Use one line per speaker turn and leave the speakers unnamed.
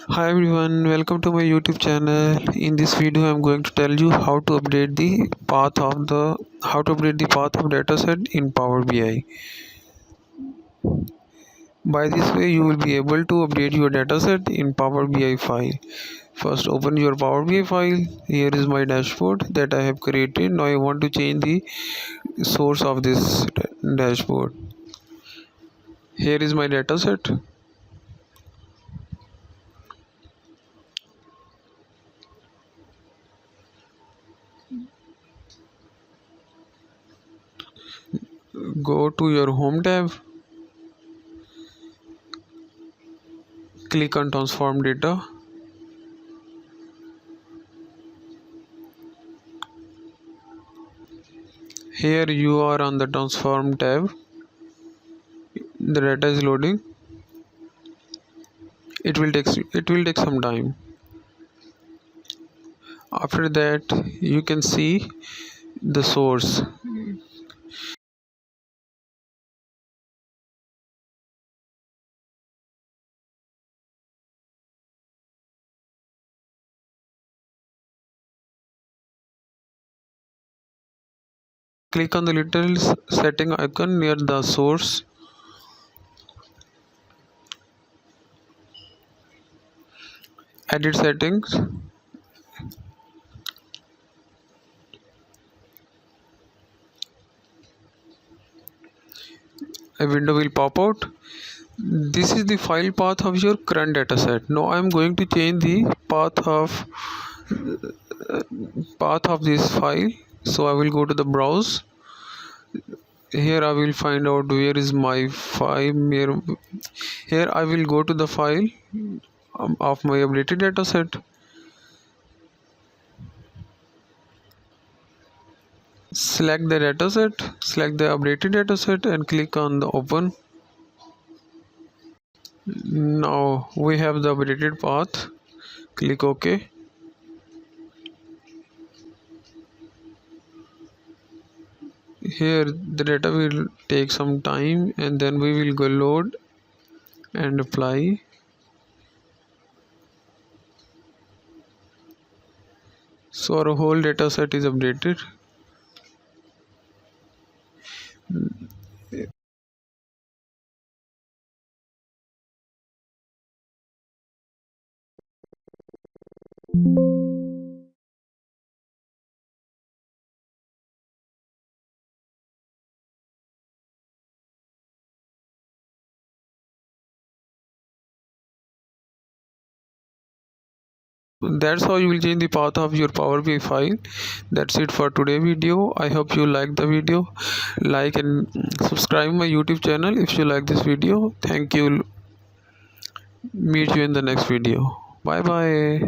Hi everyone, welcome to my YouTube channel. In this video I'm going to tell you how to update the path of dataset in Power BI. By this way you will be able to update your dataset in Power BI file. First open your Power BI file. Here is my dashboard that I have created. Now I want to change the source of this dashboard. Here is my dataset. Go to your home tab. Click on transform data. Here you are on the transform tab. The data is loading. It will take some time. After that you can see the source. Click on the little setting icon near the source. Edit settings. A window will pop out. This is the file path of your current dataset. Now I am going to change the path of this file. So I will go to the browse. Here I will find out where is my file. Here I will go to the file of my updated dataset. Select the dataset, select the updated dataset and click on the open. Now we have the updated path. Click OK. Here the data will take some time and then we will go load and apply. So our whole dataset is updated. That's how you will change the path of your Power BI file. That's it for today video. I hope you like the video. Like and subscribe my YouTube channel if you like this video. Thank you. Meet you in the next video. Bye bye.